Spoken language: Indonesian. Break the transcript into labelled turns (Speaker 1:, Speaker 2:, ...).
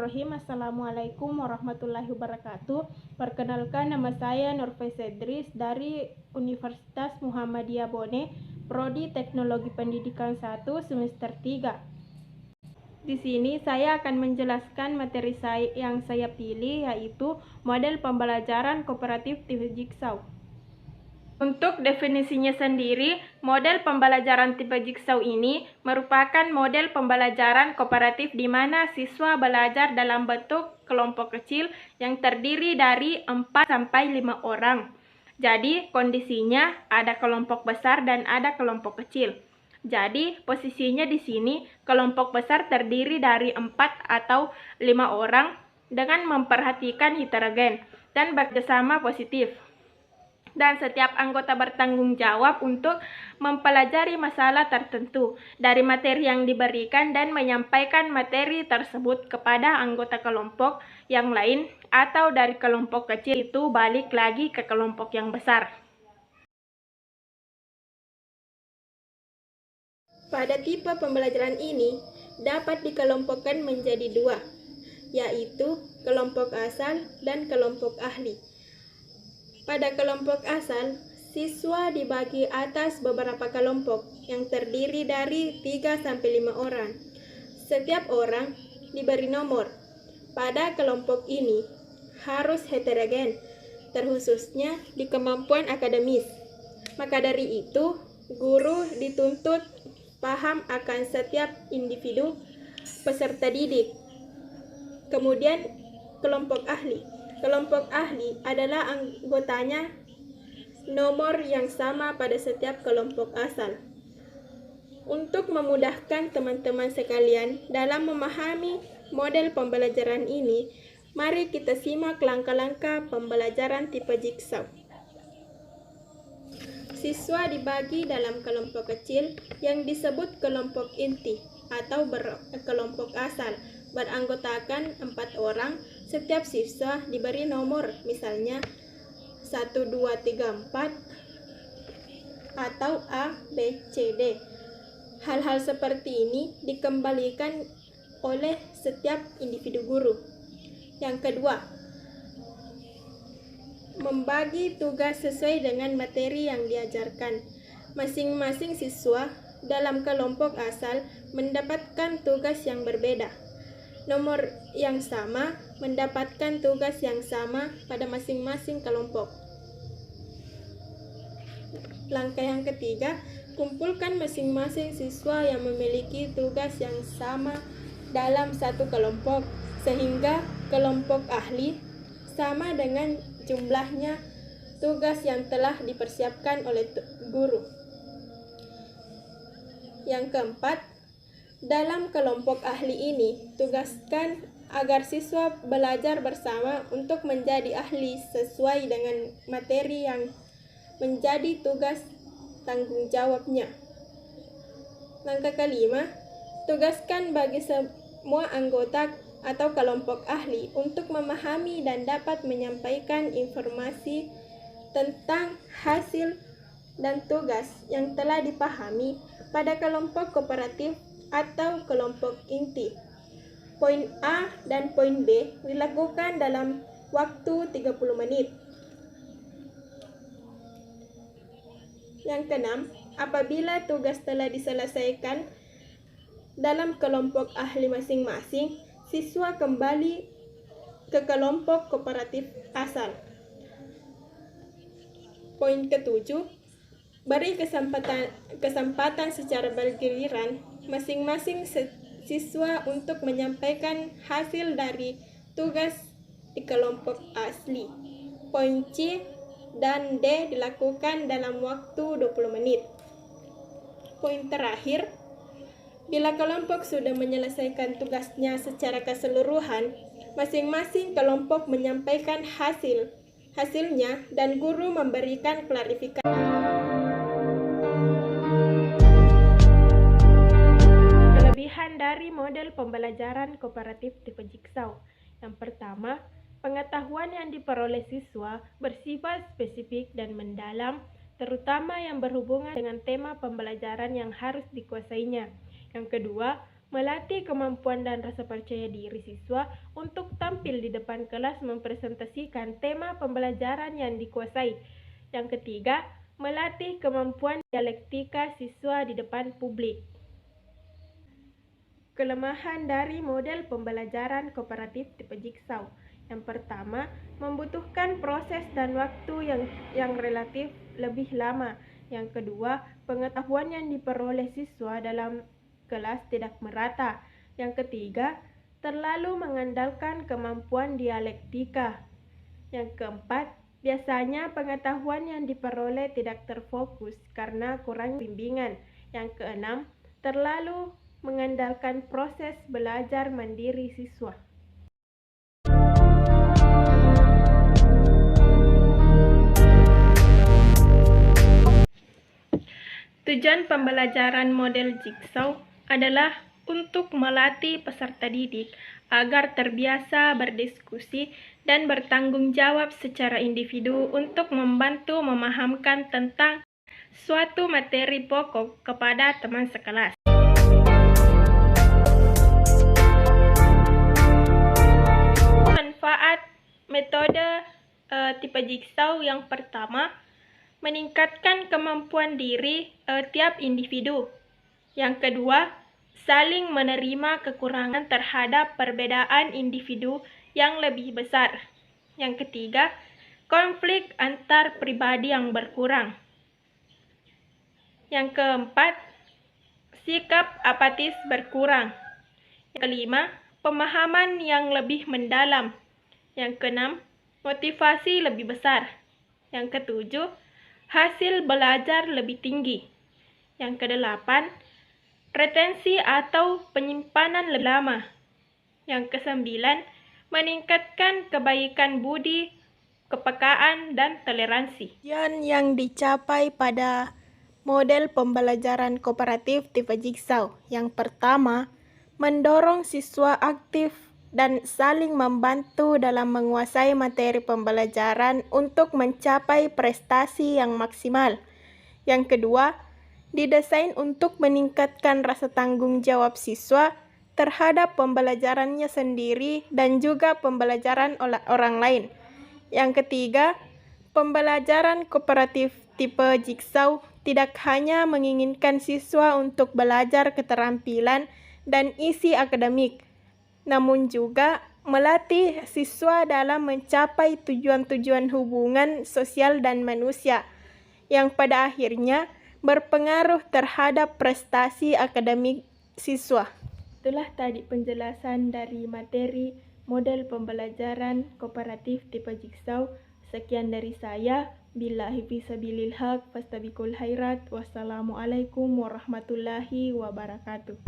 Speaker 1: Bismillahirrahmanirrahim. Assalamualaikum warahmatullahi wabarakatuh. Perkenalkan, nama saya Nurfaiz Edris dari Universitas Muhammadiyah Bone, Prodi Teknologi Pendidikan 1 semester 3. Di sini saya akan menjelaskan materi yang saya pilih, yaitu model pembelajaran kooperatif tipe Jigsaw. Untuk definisinya sendiri, model pembelajaran tipe Jigsaw ini merupakan model pembelajaran kooperatif di mana siswa belajar dalam bentuk kelompok kecil yang terdiri dari 4-5 orang. Jadi, kondisinya ada kelompok besar dan ada kelompok kecil. Jadi, posisinya di sini kelompok besar terdiri dari 4 atau 5 orang dengan memperhatikan heterogen dan bekerjasama positif. Dan setiap anggota bertanggung jawab untuk mempelajari masalah tertentu dari materi yang diberikan dan menyampaikan materi tersebut kepada anggota kelompok yang lain atau dari kelompok kecil itu balik lagi ke kelompok yang besar. Pada tipe pembelajaran ini dapat dikelompokkan menjadi dua, yaitu kelompok asal dan kelompok ahli. Pada kelompok asal, siswa dibagi atas beberapa kelompok yang terdiri dari 3-5 orang. Setiap orang diberi nomor. Pada kelompok ini harus heterogen, terkhususnya di kemampuan akademis. Maka dari itu, guru dituntut paham akan setiap individu peserta didik. Kemudian, kelompok ahli. Kelompok ahli adalah anggotanya nomor yang sama pada setiap kelompok asal. Untuk memudahkan teman-teman sekalian dalam memahami model pembelajaran ini, mari kita simak langkah-langkah pembelajaran tipe Jigsaw. Siswa dibagi dalam kelompok kecil yang disebut kelompok inti atau kelompok asal, beranggotakan 4 orang. Setiap siswa diberi nomor, misalnya 1, 2, 3, 4 atau A, B, C, D. Hal-hal seperti ini dikembalikan oleh setiap individu guru. Yang kedua, membagi tugas sesuai dengan materi yang diajarkan. Masing-masing siswa dalam kelompok asal mendapatkan tugas yang berbeda. Nomor yang sama mendapatkan tugas yang sama pada masing-masing kelompok. Langkah yang ketiga, kumpulkan masing-masing siswa yang memiliki tugas yang sama dalam satu kelompok, sehingga kelompok ahli sama dengan jumlahnya tugas yang telah dipersiapkan oleh guru. Yang keempat, dalam kelompok ahli ini, tugaskan agar siswa belajar bersama untuk menjadi ahli sesuai dengan materi yang menjadi tugas tanggung jawabnya. Langkah kelima, tugaskan bagi semua anggota atau kelompok ahli untuk memahami dan dapat menyampaikan informasi tentang hasil dan tugas yang telah dipahami pada kelompok kooperatif atau kelompok inti. Poin A dan poin B dilakukan dalam waktu 30 menit. Yang keenam, apabila tugas telah diselesaikan dalam kelompok ahli masing-masing, siswa kembali ke kelompok kooperatif asal. Poin ketujuh, beri kesempatan secara bergiliran masing-masing siswa untuk menyampaikan hasil dari tugas di kelompok asli. Poin C dan D dilakukan dalam waktu 20 menit. Poin terakhir, bila kelompok sudah menyelesaikan tugasnya secara keseluruhan, masing-masing kelompok menyampaikan hasilnya dan guru memberikan klarifikasi. Dari model pembelajaran kooperatif tipe Jigsaw. Yang pertama, pengetahuan yang diperoleh siswa bersifat spesifik dan mendalam, terutama yang berhubungan dengan tema pembelajaran yang harus dikuasainya. Yang kedua, melatih kemampuan dan rasa percaya diri siswa untuk tampil di depan kelas mempresentasikan tema pembelajaran yang dikuasai. Yang ketiga, melatih kemampuan dialektika siswa di depan publik. Kelemahan dari model pembelajaran kooperatif tipe Jigsaw. Yang pertama, membutuhkan proses dan waktu yang relatif lebih lama. Yang kedua, pengetahuan yang diperoleh siswa dalam kelas tidak merata. Yang ketiga, terlalu mengandalkan kemampuan dialektika. Yang keempat, biasanya pengetahuan yang diperoleh tidak terfokus karena kurang bimbingan. Yang keenam, terlalu mengandalkan proses belajar mandiri siswa. Tujuan pembelajaran model Jigsaw adalah untuk melatih peserta didik agar terbiasa berdiskusi dan bertanggung jawab secara individu untuk membantu memahamkan tentang suatu materi pokok kepada teman sekelas. Manfaat metode tipe Jigsaw yang pertama, meningkatkan kemampuan diri tiap individu. Yang kedua, saling menerima kekurangan terhadap perbedaan individu yang lebih besar. Yang ketiga, konflik antar pribadi yang berkurang. Yang keempat, sikap apatis berkurang. Yang kelima, pemahaman yang lebih mendalam. Yang keenam, motivasi lebih besar. Yang ketujuh, hasil belajar lebih tinggi. Yang kedelapan, retensi atau penyimpanan lebih lama. Yang kesembilan, meningkatkan kebaikan budi, kepekaan, dan toleransi. Yang dicapai pada model pembelajaran kooperatif tipe Jigsaw. Yang pertama, mendorong siswa aktif dan saling membantu dalam menguasai materi pembelajaran untuk mencapai prestasi yang maksimal. Yang kedua, didesain untuk meningkatkan rasa tanggung jawab siswa terhadap pembelajarannya sendiri dan juga pembelajaran orang lain. Yang ketiga, pembelajaran kooperatif tipe Jigsaw tidak hanya menginginkan siswa untuk belajar keterampilan dan isi akademik, namun juga melatih siswa dalam mencapai tujuan-tujuan hubungan sosial dan manusia, yang pada akhirnya berpengaruh terhadap prestasi akademik siswa. Itulah tadi penjelasan dari materi model pembelajaran kooperatif tipe Jigsaw. Sekian dari saya. Billahi fisabilil haq, fastabiqul khairat. Wassalamualaikum warahmatullahi wabarakatuh.